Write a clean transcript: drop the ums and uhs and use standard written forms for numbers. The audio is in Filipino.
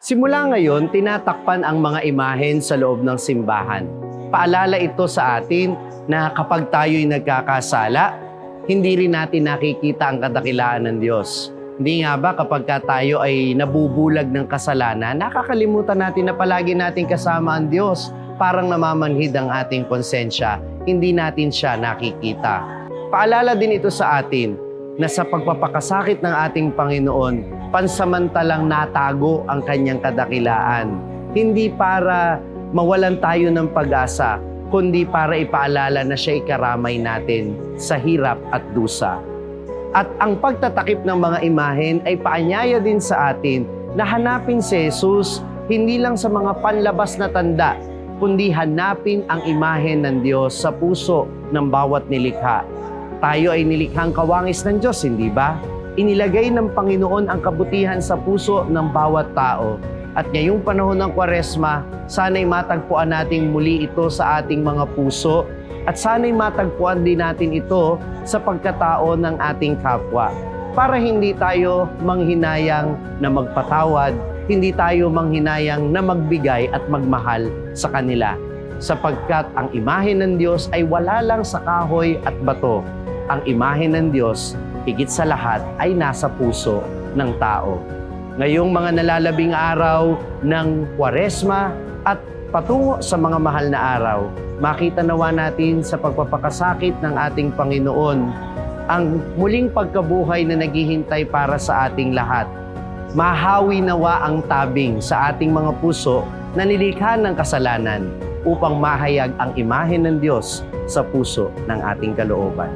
Simula ngayon, tinatakpan ang mga imahen sa loob ng simbahan. Paalala ito sa atin na kapag tayo'y nagkakasala, hindi rin natin nakikita ang kadakilaan ng Diyos. Hindi nga ba kapag tayo ay nabubulag ng kasalanan, nakakalimutan natin na palagi natin kasama ang Diyos. Parang namamanhid ang ating konsensya, hindi natin siya nakikita. Paalala din ito sa atin na sa pagpapakasakit ng ating Panginoon, pansamantalang natago ang kanyang kadakilaan. Hindi para mawalan tayo ng pag-asa, kundi para ipaalala na siya'y karamay natin sa hirap at dusa. At ang pagtatakip ng mga imahen ay paanyaya din sa atin na hanapin si Jesus hindi lang sa mga panlabas na tanda, kundi hanapin ang imahen ng Diyos sa puso ng bawat nilikha. Tayo ay nilikhang kawangis ng Diyos, hindi ba? Inilagay ng Panginoon ang kabutihan sa puso ng bawat tao. At ngayong panahon ng Kwaresma, sana'y matagpuan nating muli ito sa ating mga puso at sana'y matagpuan din natin ito sa pagkatao ng ating kapwa. Para hindi tayo manghinayang na magpatawad, hindi tayo manghinayang na magbigay at magmahal sa kanila. Sapagkat ang imahe ng Diyos ay wala lang sa kahoy at bato. Ang imahe ng Diyos, higit sa lahat, ay nasa puso ng tao. Ngayong mga nalalabing araw ng Kwaresma at patungo sa mga mahal na araw, makita nawa natin sa pagpapakasakit ng ating Panginoon ang muling pagkabuhay na naghihintay para sa ating lahat. Mahawi nawa ang tabing sa ating mga puso na nilikha ng kasalanan upang mahayag ang imahe ng Diyos sa puso ng ating kalooban.